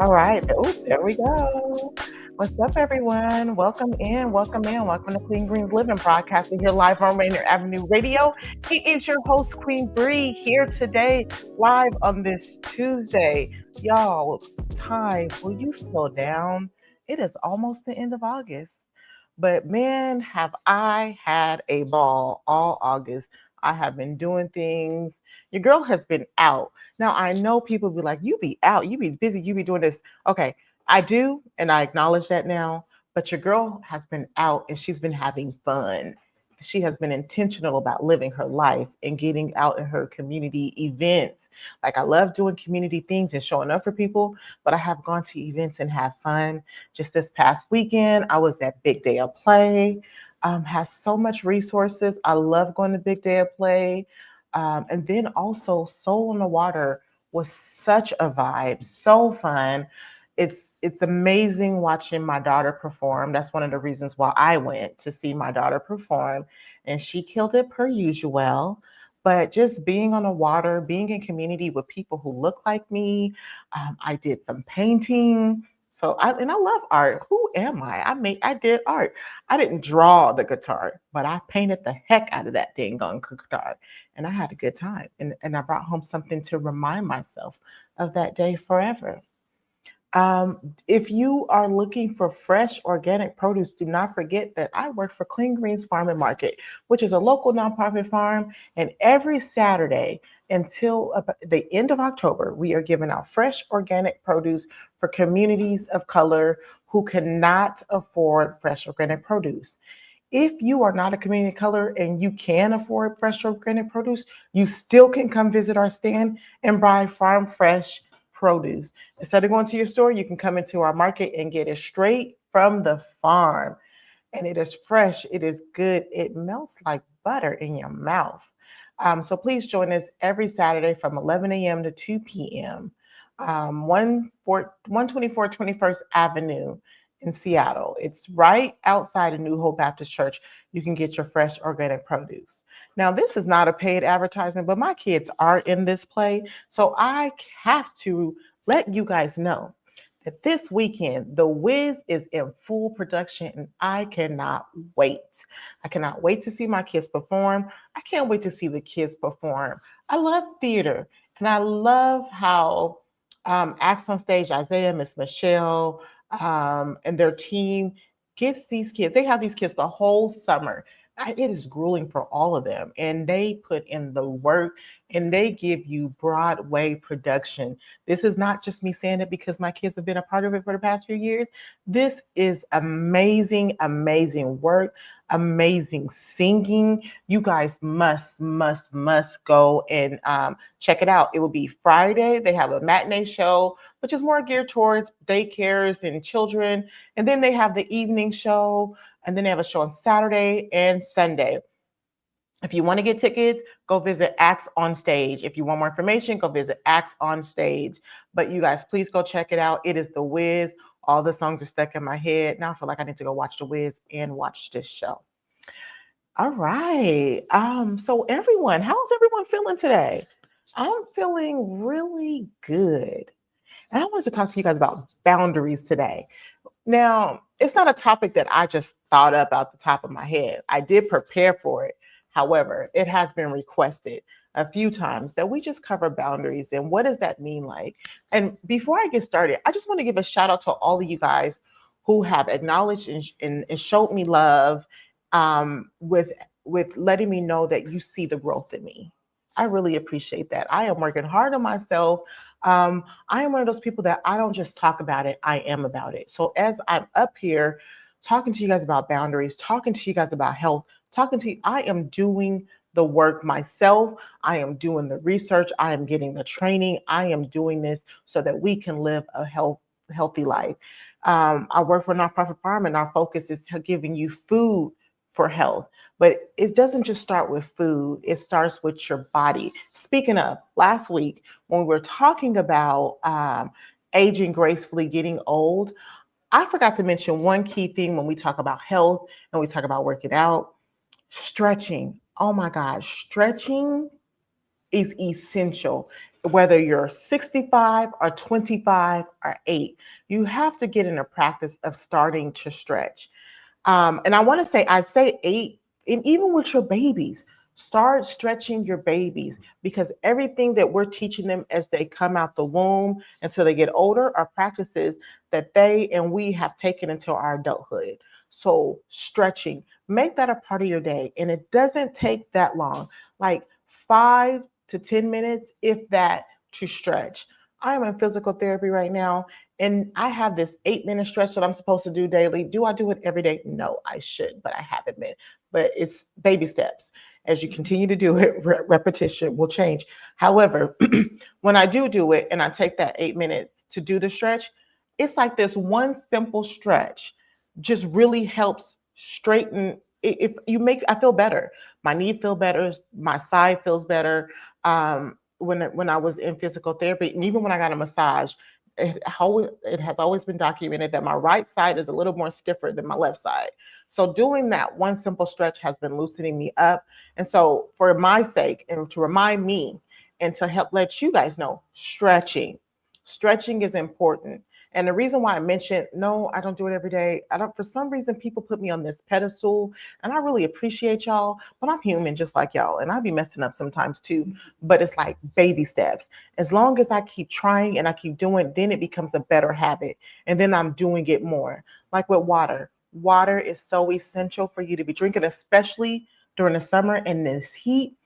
All right. Oh, there we go. What's up, everyone? Welcome in. Welcome in. Welcome to Queen Bree's Living Broadcasting here live on Rainier Avenue Radio. It is your host, Queen Bree, here today, live on this Tuesday. Y'all, time, will you slow down? It is almost the end of August. But man, have I had a ball all August. I have been doing things. Your girl has been out. Now, I know people be like, you be out, you be busy, you be doing this. Okay, I do, and I acknowledge that now. But your girl has been out and she's been having fun. She has been intentional about living her life and getting out in her community events. Like, I love doing community things and showing up for people, but I have gone to events and have fun. Just this past weekend, I was at Big Day of Play. Has so much resources. I love going to Big Day of Play. And then also Soul on the Water was such a vibe, so fun. It's amazing watching my daughter perform. That's one of the reasons why I went to see my daughter perform, and she killed it per usual. But just being on the water, being in community with people who look like me, I did some painting. I love art. Who am I? I did art. I didn't draw the guitar, but I painted the heck out of that dang on guitar, and I had a good time. And I brought home something to remind myself of that day forever. If you are looking for fresh organic produce, do not forget that I work for Clean Greens Farm and Market, which is a local nonprofit farm. And every Saturday until the end of October, we are giving out fresh organic produce for communities of color who cannot afford fresh organic produce. If you are not a community of color and you can afford fresh organic produce, you still can come visit our stand and buy farm fresh produce. Instead of going to your store, you can come into our market and get it straight from the farm. And it is fresh, it is good, it melts like butter in your mouth. So please join us every Saturday from 11 a.m. to 2 p.m. 124 21st Avenue in Seattle. It's right outside of New Hope Baptist Church. You can get your fresh organic produce. Now, this is not a paid advertisement, but my kids are in this play. So I have to let you guys know that this weekend, The Wiz is in full production and I cannot wait. I cannot wait to see my kids perform. I can't wait to see the kids perform. I love theater and I love how acts on stage, Isaiah, Miss Michelle, and their team gets these kids. They have these kids the whole summer. It is grueling for all of them, and they put in the work and they give you Broadway production. This is not just me saying it because my kids have been a part of it for the past few years. This is amazing, amazing work, amazing singing. You guys must go and check it out. It will be Friday. They have a matinee show, which is more geared towards daycares and children. And then they have the evening show, and then they have a show on Saturday and Sunday. If you want to get tickets, go visit Acts on Stage. If you want more information, go visit Acts on Stage. But you guys, please go check it out. It is The Wiz. All the songs are stuck in my head. Now I feel like I need to go watch The Wiz and watch this show. All right. So everyone, how's everyone feeling today? I'm feeling really good. And I wanted to talk to you guys about boundaries today. Now, it's not a topic that I just thought up out the top of my head. I did prepare for it. However, it has been requested a few times that we just cover boundaries and what does that mean like? And before I get started, I just want to give a shout out to all of you guys who have acknowledged and showed me love with letting me know that you see the growth in me. I really appreciate that. I am working hard on myself. I am one of those people that I don't just talk about it, I am about it. So as I'm up here talking to you guys about boundaries, talking to you guys about health, talking to you, I am doing the work myself. I am doing the research. I am getting the training. I am doing this so that we can live a healthy life. I work for a nonprofit farm, and our focus is giving you food for health. But it doesn't just start with food, it starts with your body. Speaking of, last week, when we were talking about aging gracefully, getting old, I forgot to mention one key thing when we talk about health and we talk about working out: stretching. Oh my gosh, stretching is essential. whether you're 65 or 25 or 8, you have to get in a practice of starting to stretch. And I want to say, I say 8, and even with your babies, start stretching your babies, because everything that we're teaching them as they come out the womb until they get older are practices that they and we have taken into our adulthood. So, stretching, make that a part of your day. And it doesn't take that long, like 5 to 10 minutes, if that, to stretch. I am in physical therapy right now, and I have this 8-minute stretch that I'm supposed to do daily. Do I do it every day? No, I should, but I haven't been. But it's baby steps. As you continue to do it, repetition will change. However, when I do it and I take that 8 minutes to do the stretch, it's like this one simple stretch just really helps straighten. If you make, I feel better. My knee feel better. My side feels better. When I was in physical therapy, and even when I got a massage, it has always been documented that my right side is a little more stiffer than my left side. So doing that one simple stretch has been loosening me up. And so for my sake, and to remind me and to help let you guys know, stretching is important. And the reason why I mentioned, no, I don't do it every day. I don't, for some reason, people put me on this pedestal, and I really appreciate y'all, but I'm human just like y'all, and I be messing up sometimes too. But it's like baby steps. As long as I keep trying and I keep doing, then it becomes a better habit. And then I'm doing it more. Like with water. Water is so essential for you to be drinking, especially during the summer and this heat.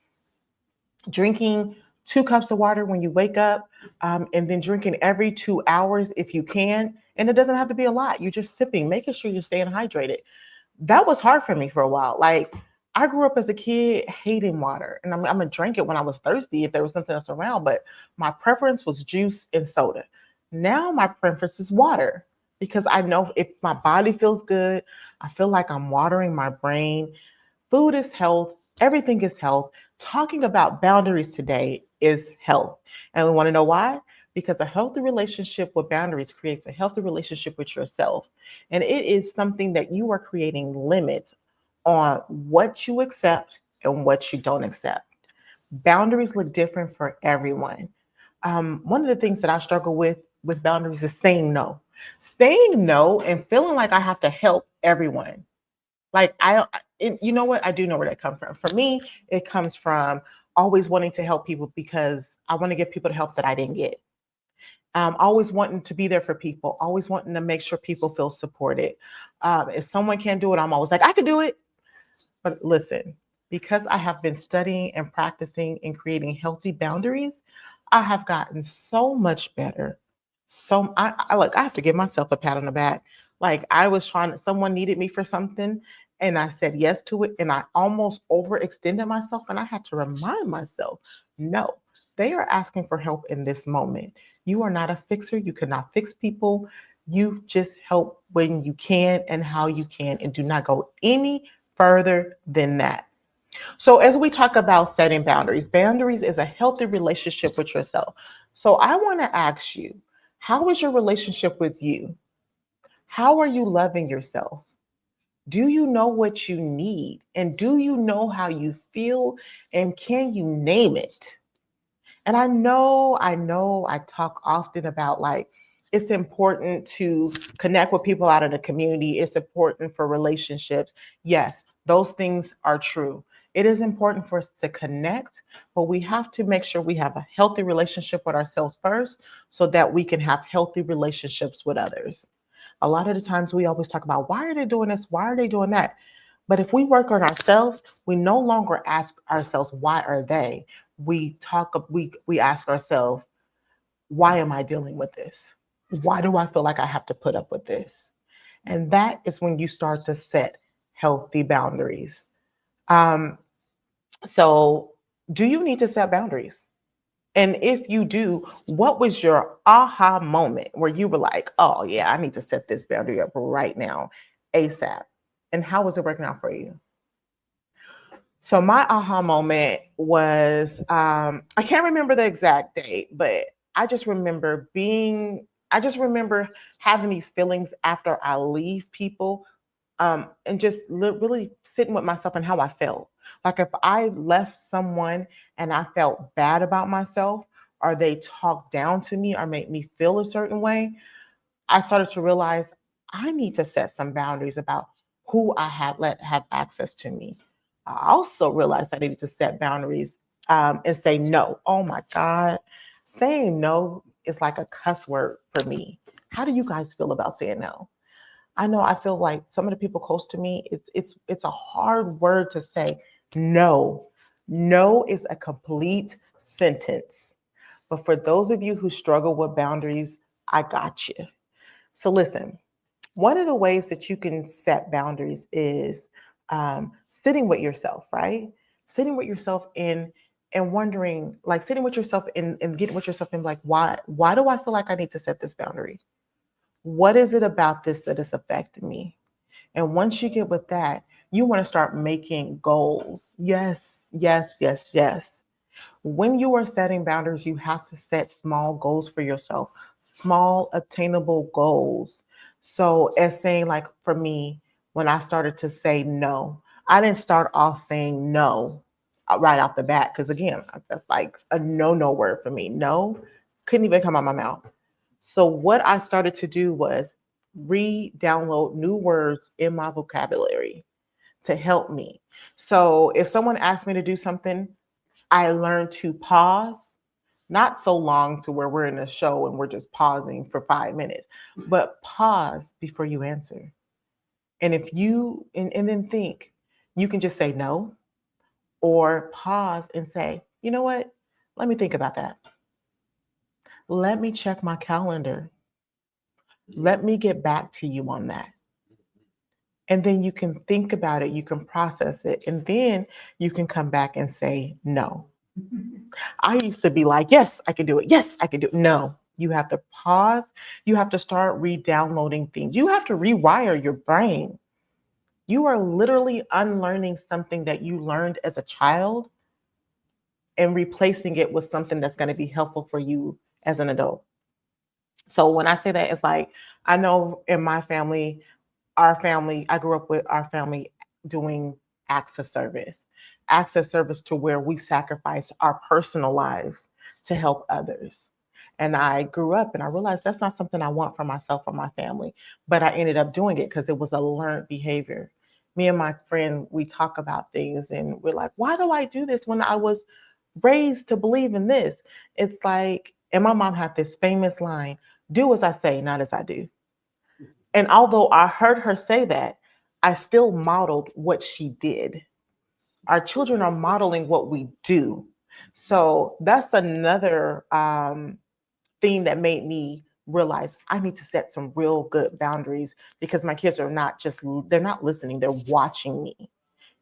Drinking 2 cups of water when you wake up, and then drinking every 2 hours if you can. And it doesn't have to be a lot. You're just sipping, making sure you're staying hydrated. That was hard for me for a while. Like, I grew up as a kid hating water, and I'm gonna drink it when I was thirsty if there was nothing else around. But my preference was juice and soda. Now my preference is water, because I know if my body feels good, I feel like I'm watering my brain. Food is health. Everything is health. Talking about boundaries today is health. And we want to know why? Because a healthy relationship with boundaries creates a healthy relationship with yourself. And it is something that you are creating limits on what you accept and what you don't accept. Boundaries look different for everyone. One of the things that I struggle with boundaries is saying no. Saying no and feeling like I have to help everyone. Like, you know what? I do know where that comes from. For me, it comes from always wanting to help people because I want to give people the help that I didn't get. Always wanting to be there for people, always wanting to make sure people feel supported. If someone can't do it, I'm always like, I could do it. But listen, because I have been studying and practicing and creating healthy boundaries, I have gotten so much better. So I like, I have to give myself a pat on the back. Like, I was trying, someone needed me for something, and I said yes to it, and I almost overextended myself, and I had to remind myself, no, they are asking for help in this moment. You are not a fixer. You cannot fix people. You just help when you can and how you can, and do not go any further than that. So, as we talk about setting boundaries, boundaries is a healthy relationship with yourself. So, I want to ask you, how is your relationship with you? How are you loving yourself? Do you know what you need? And do you know how you feel? And can you name it? And I talk often about, like, it's important to connect with people out in the community. It's important for relationships. Yes, those things are true. It is important for us to connect, but we have to make sure we have a healthy relationship with ourselves first so that we can have healthy relationships with others. A lot of the times we always talk about, why are they doing this? Why are they doing that? But if we work on ourselves, we no longer ask ourselves, why are they? We ask ourselves, why am I dealing with this? Why do I feel like I have to put up with this? And that is when you start to set healthy boundaries. Um, so, do you need to set boundaries? And if you do, what was your aha moment where you were like, oh, yeah, I need to set this boundary up right now, ASAP? And how was it working out for you? So my aha moment was, I can't remember the exact date, but I just remember having these feelings after I leave people, and just really sitting with myself and how I felt. Like, if I left someone and I felt bad about myself, or they talk down to me or make me feel a certain way, I started to realize I need to set some boundaries about who I have let have access to me. I also realized I needed to set boundaries and say no. Oh my God. Saying no is like a cuss word for me. How do you guys feel about saying no? I know I feel like some of the people close to me, it's a hard word to say. No. No is a complete sentence. But for those of you who struggle with boundaries, I got you. So listen, one of the ways that you can set boundaries is sitting with yourself, right? Sitting with yourself and wondering, like sitting with yourself and getting with yourself and like, why do I feel like I need to set this boundary? What is it about this that is affecting me? And once you get with that, you want to start making goals. Yes, yes, yes, yes. When you are setting boundaries, you have to set small goals for yourself, small attainable goals. So, as saying, like for me, when I started to say no, I didn't start off saying no right off the bat, because again, that's like a no word for me. No, couldn't even come out my mouth. So, what I started to do was re download new words in my vocabulary to help me. So, if someone asked me to do something, I learned to pause, not so long to where we're in a show and we're just pausing for 5 minutes, but pause before you answer. And if you, and then think, you can just say no or pause and say, you know what? Let me think about that. Let me check my calendar. Let me get back to you on that. And then you can think about it, you can process it, and then you can come back and say no. I used to be like, yes, I can do it. Yes, I can do it. No, you have to pause. You have to start re-downloading things. You have to rewire your brain. You are literally unlearning something that you learned as a child and replacing it with something that's going to be helpful for you as an adult. So when I say that, it's like, I know in my family, our family, I grew up with our family doing acts of service to where we sacrifice our personal lives to help others. And I grew up and I realized that's not something I want for myself or my family, but I ended up doing it because it was a learned behavior. Me and my friend, we talk about things and we're like, why do I do this when I was raised to believe in this? It's like, and my mom had this famous line, do as I say, not as I do. And although I heard her say that, I still modeled what she did. Our children are modeling what we do. So that's another thing that made me realize I need to set some real good boundaries because my kids are not just, they're not listening, they're watching me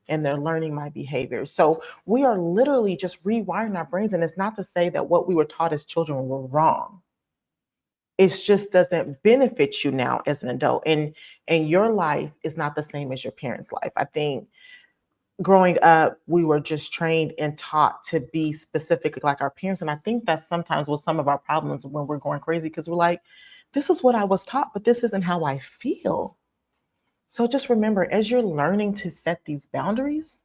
and they're learning my behavior. So we are literally just rewiring our brains. And it's not to say that what we were taught as children were wrong. It just doesn't benefit you now as an adult. And your life is not the same as your parents' life. I think growing up, we were just trained and taught to be specific like our parents. And I think that's sometimes with some of our problems when we're going crazy because we're like, this is what I was taught, but this isn't how I feel. So just remember, as you're learning to set these boundaries,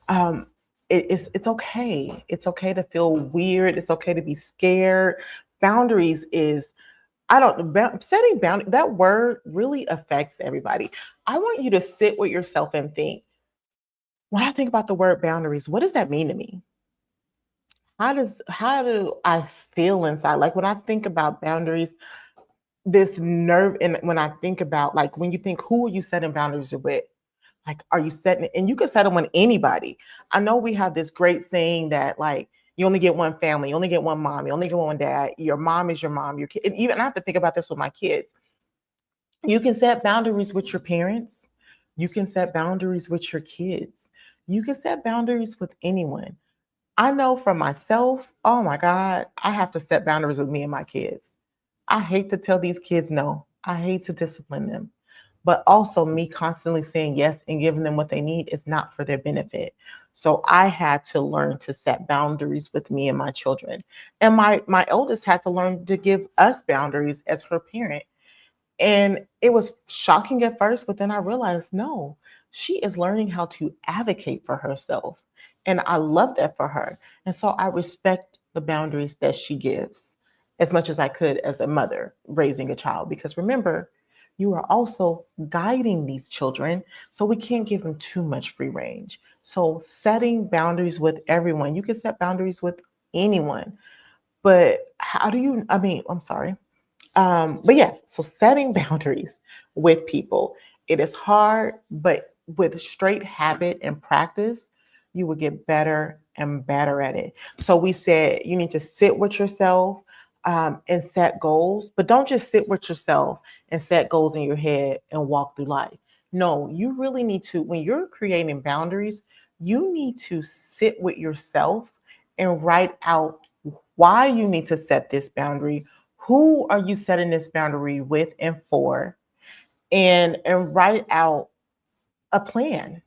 um, it's okay. It's okay to feel weird. It's okay to be scared. Boundaries is I don't setting boundary, that word really affects everybody. I want you to sit with yourself and think, when I think about the word boundaries, what does that mean to me? How do I feel inside? Like when I think about boundaries, this nerve, and when I think about like when you think who are you setting boundaries with? Like, are you setting, and you can set them with anybody. I know we have this great saying that like you only get one family, you only get one mom, you only get one dad. Your mom is your mom, your kid. And even I have to think about this with my kids. You can set boundaries with your parents. You can set boundaries with your kids. You can set boundaries with anyone. I know for myself, oh my God, I have to set boundaries with me and my kids. I hate to tell these kids no. I hate to discipline them. But also, me constantly saying yes and giving them what they need is not for their benefit. So I had to learn to set boundaries with me and my children. And my eldest had to learn to give us boundaries as her parent. And it was shocking at first, but then I realized no, she is learning how to advocate for herself. And I love that for her. And so I respect the boundaries that she gives as much as I could as a mother raising a child. Because remember, you are also guiding these children, so we can't give them too much free range. So setting boundaries with everyone, you can set boundaries with anyone, but how do you, I mean, I'm sorry. But yeah, so setting boundaries with people, it is hard, but with straight habit and practice, you will get better and better at it. So we said you need to sit with yourself and set goals, but don't just sit with yourself and set goals in your head and walk through life. No, you really need to, when you're creating boundaries, you need to sit with yourself and write out why you need to set this boundary. Who are you setting this boundary with and for? And write out a plan.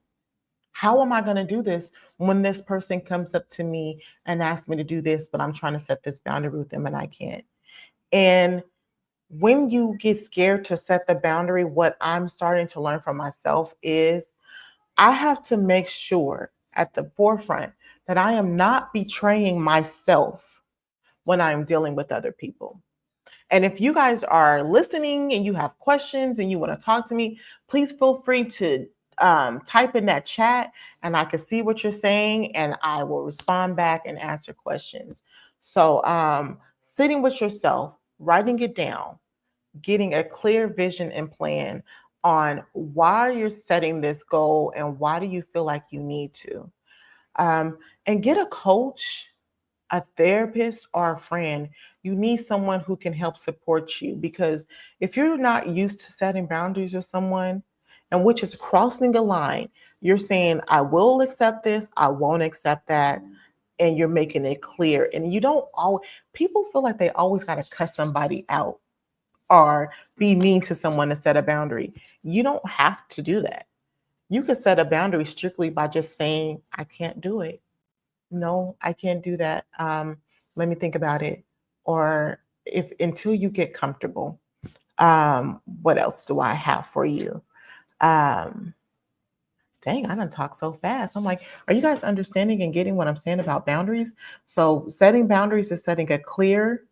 How am I going to do this when this person comes up to me and asks me to do this, but I'm trying to set this boundary with them and I can't? And when you get scared to set the boundary, what I'm starting to learn from myself is I have to make sure at the forefront that I am not betraying myself when I'm dealing with other people. And if you guys are listening and you have questions and you want to talk to me, please feel free to type in that chat and I can see what you're saying and I will respond back and answer questions. So, sitting with yourself, writing it down, getting a clear vision and plan on why you're setting this goal and why do you feel like you need to. And get a coach, a therapist, or a friend. You need someone who can help support you, because if you're not used to setting boundaries with someone, and which is crossing a line, you're saying, I will accept this, I won't accept that, and you're making it clear. And you don't always, people feel like they always got to cuss somebody out or be mean to someone to set a boundary. You don't have to do that. You can set a boundary strictly by just saying, I can't do it. No, I can't do that. Let me think about it. Or if until you get comfortable. What else do I have for you? Um, Dang, I done talk so fast. I'm like, are you guys understanding and getting what I'm saying about boundaries? So setting boundaries is setting a clear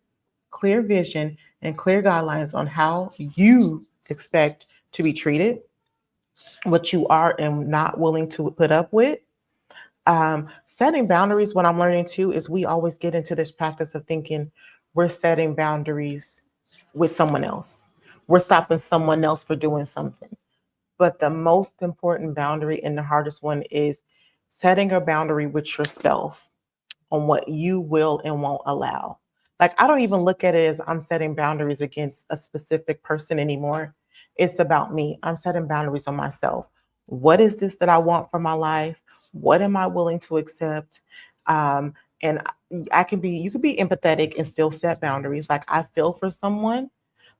vision and clear guidelines on how you expect to be treated, what you are and not willing to put up with. Setting boundaries, what I'm learning too, is we always get into this practice of thinking we're setting boundaries with someone else. We're stopping someone else for doing something. But the most important boundary and the hardest one is setting a boundary with yourself on what you will and won't allow. Like, I don't even look at it as I'm setting boundaries against a specific person anymore. It's about me. I'm setting boundaries on myself. What is this that I want for my life? What am I willing to accept? And you could be empathetic and still set boundaries. Like, I feel for someone,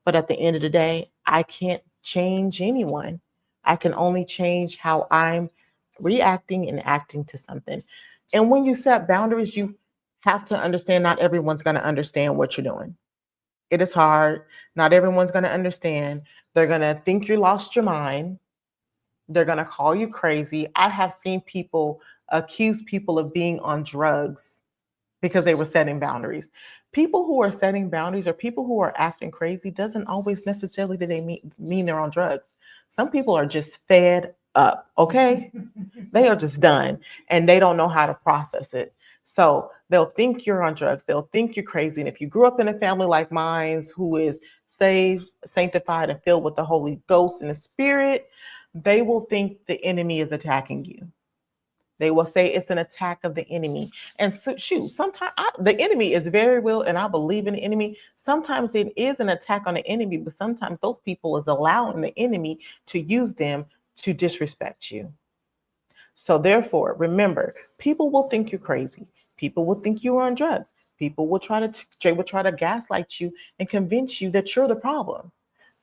but at the end of the day, I can't change anyone. I can only change how I'm reacting and acting to something. And when you set boundaries, you have to understand not everyone's going to understand what you're doing. It is hard. Not everyone's going to understand. They're going to think you lost your mind. They're going to call you crazy. I have seen people accuse people of being on drugs because they were setting boundaries. People who are setting boundaries or people who are acting crazy doesn't always necessarily that they mean they're on drugs. Some people are just fed up, okay? They are just done and they don't know how to process it. So they'll think you're on drugs. They'll think you're crazy. And if you grew up in a family like mine who is saved, sanctified, and filled with the Holy Ghost and the Spirit, they will think the enemy is attacking you. They will say it's an attack of the enemy. And so, shoot, sometimes the enemy is very real, and I believe in the enemy. Sometimes it is an attack on the enemy, but sometimes those people is allowing the enemy to use them to disrespect you. So therefore, remember, people will think you're crazy. People will think you're on drugs. People will try to gaslight you and convince you that you're the problem.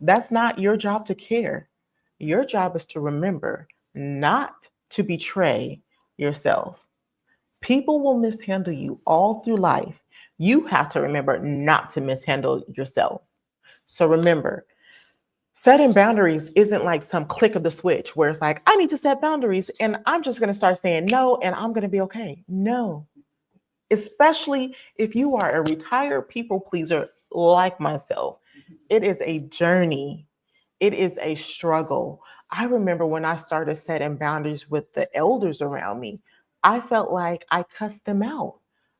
That's not your job to care. Your job is to remember not to betray yourself. People will mishandle you all through life. You have to remember not to mishandle yourself. So remember, setting boundaries isn't like some click of the switch where it's like, I need to set boundaries and I'm just going to start saying no and I'm going to be okay. No, especially if you are a retired people pleaser like myself. It is a journey, it is a struggle. I remember when I started setting boundaries with the elders around me, I felt like I cussed them out.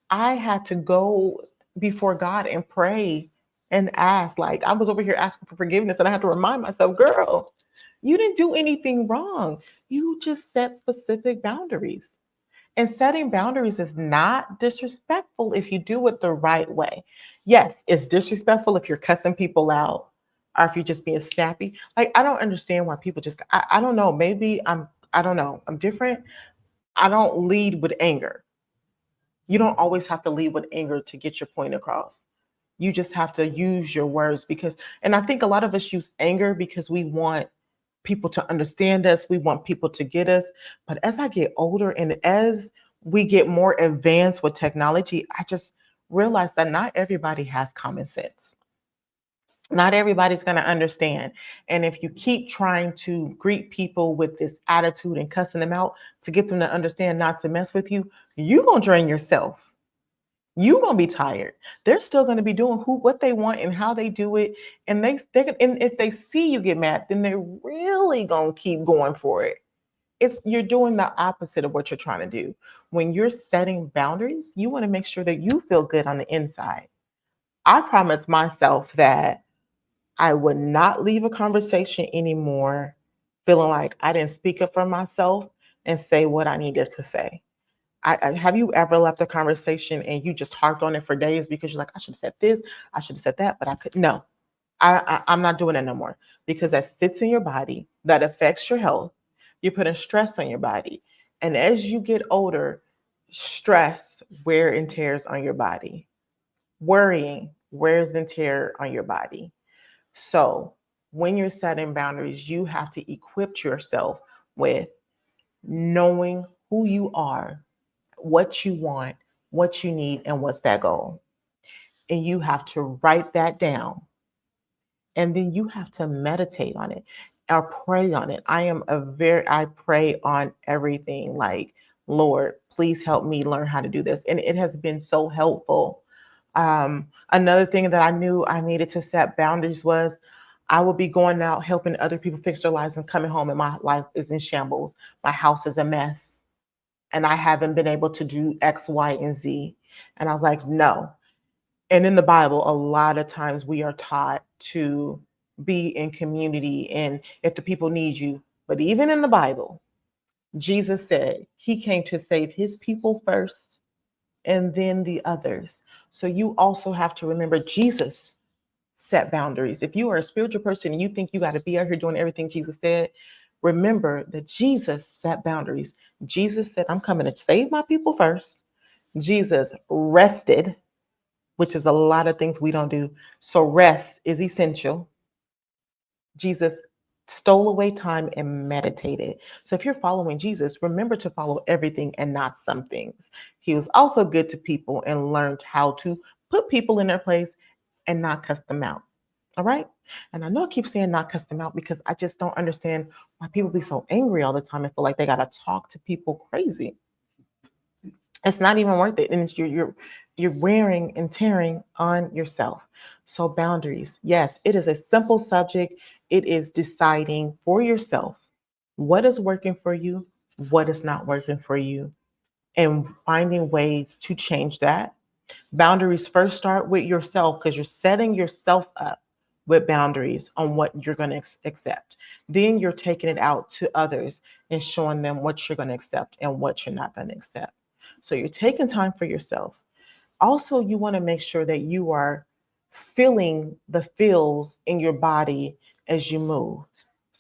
I had to go before God and pray and ask. Like, I was over here asking for forgiveness, and I had to remind myself, girl, you didn't do anything wrong. You just set specific boundaries. And setting boundaries is not disrespectful if you do it the right way. Yes, it's disrespectful if you're cussing people out or if you're just being snappy. Like, I don't understand why people just, I don't know. Maybe I don't know. I'm different. I don't lead with anger. You don't always have to lead with anger to get your point across. You just have to use your words because, and I think a lot of us use anger because we want people to understand us. We want people to get us. But as I get older and as we get more advanced with technology, I just realize that not everybody has common sense. Not everybody's going to understand. And if you keep trying to greet people with this attitude and cussing them out to get them to understand not to mess with you, you're going to drain yourself. You're gonna be tired. They're still gonna be doing what they want and how they do it, and and if they see you get mad, then they're really gonna keep going for it. It's You're doing the opposite of what you're trying to do. When you're setting boundaries, you want to make sure that you feel good on the inside. I promised myself that I would not leave a conversation anymore feeling like I didn't speak up for myself and say what I needed to say. Have you ever left a conversation and you just harped on it for days because you're like, I should have said this, I should have said that, but I couldn't. No, I'm not doing it no more because that sits in your body, that affects your health. You're putting stress on your body. And as you get older, stress wear and tears on your body. Worrying wears and tear on your body. So when you're setting boundaries, you have to equip yourself with knowing who you are, what you want, what you need, and what's that goal. And you have to write that down. And then you have to meditate on it or pray on it. I pray on everything. Like, Lord, please help me learn how to do this. And it has been so helpful. Another thing that I knew I needed to set boundaries was I would be going out helping other people fix their lives and coming home and my life is in shambles. My house is a mess and I haven't been able to do X, Y, and Z. And I was like, no. And in the Bible, a lot of times we are taught to be in community and if the people need you. But even in the Bible, Jesus said he came to save his people first and then the others. So you also have to remember Jesus set boundaries. If you are a spiritual person and you think you got to be out here doing everything Jesus said, remember that Jesus set boundaries. Jesus said, I'm coming to save my people first. Jesus rested, which is a lot of things we don't do. So rest is essential. Jesus stole away time and meditated. So if you're following Jesus, remember to follow everything and not some things. He was also good to people and learned how to put people in their place and not cuss them out. All right. And I know I keep saying not cuss them out because I just don't understand why people be so angry all the time and feel like they got to talk to people crazy. It's not even worth it. And it's you're wearing and tearing on yourself. So boundaries. Yes, it is a simple subject. It is deciding for yourself what is working for you, what is not working for you, and finding ways to change that. Boundaries first start with yourself because you're setting yourself up with boundaries on what you're going to accept. Then you're taking it out to others and showing them what you're going to accept and what you're not going to accept. So you're taking time for yourself. Also, you want to make sure that you are feeling the feels in your body as you move.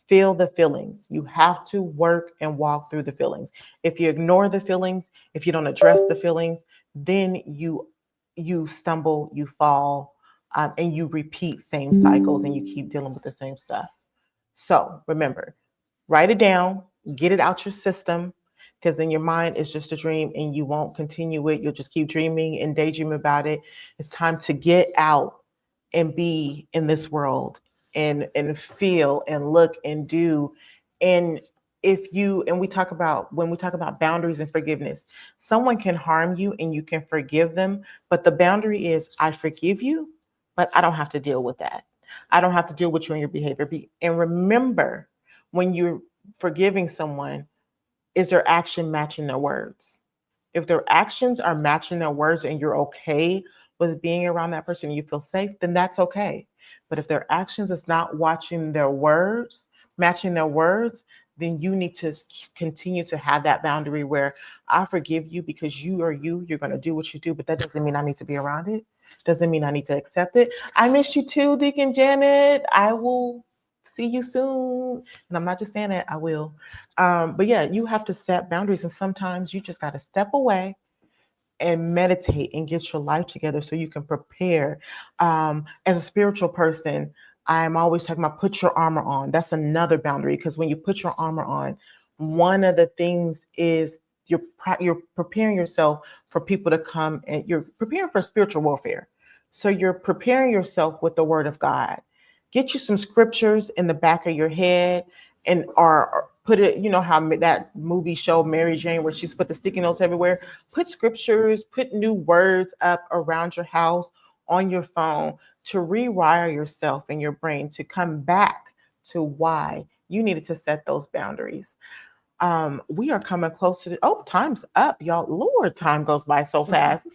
Feel the feelings. You have to work and walk through the feelings. If you ignore the feelings, if you don't address the feelings, then you stumble, you fall, and you repeat same cycles and you keep dealing with the same stuff. So remember, write it down, get it out your system, because then your mind is just a dream and you won't continue it. You'll just keep dreaming and daydreaming about it. It's time to get out and be in this world and feel and look and do. And if you, and we talk about, when we talk about boundaries and forgiveness, someone can harm you and you can forgive them, but the boundary is, I forgive you, but I don't have to deal with that. I don't have to deal with you and your behavior. And remember, when you're forgiving someone, is their action matching their words? If their actions are matching their words and you're okay with being around that person and you feel safe, then that's okay. But if their actions is not watching their words, matching their words, then you need to continue to have that boundary where, I forgive you because you are you, you're going to do what you do, but that doesn't mean I need to be around it. Doesn't mean I need to accept it. I miss you too, Deacon Janet. I will see you soon. And I'm not just saying that, I will. But yeah, you have to set boundaries, and sometimes you just got to step away and meditate and get your life together so you can prepare. As a spiritual person, I'm always talking about put your armor on. That's another boundary, because when you put your armor on, one of the things is you're preparing yourself for people to come, and you're preparing for spiritual warfare. So you're preparing yourself with the word of God. Get you some scriptures in the back of your head, and or put it, you know how that movie show Mary Jane where she's put the sticky notes everywhere. Put scriptures, put new words up around your house, on your phone, to rewire yourself and your brain to come back to why you needed to set those boundaries. We are coming close to time's up, y'all. Lord, time goes by so fast.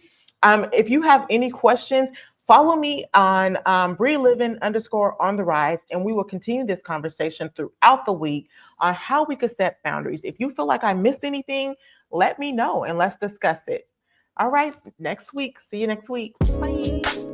If you have any questions, follow me on Bree Living _ on the rise, and we will continue this conversation throughout the week on how we could set boundaries. If you feel like I missed anything, let me know and let's discuss it. All right, next week. See you next week. Bye.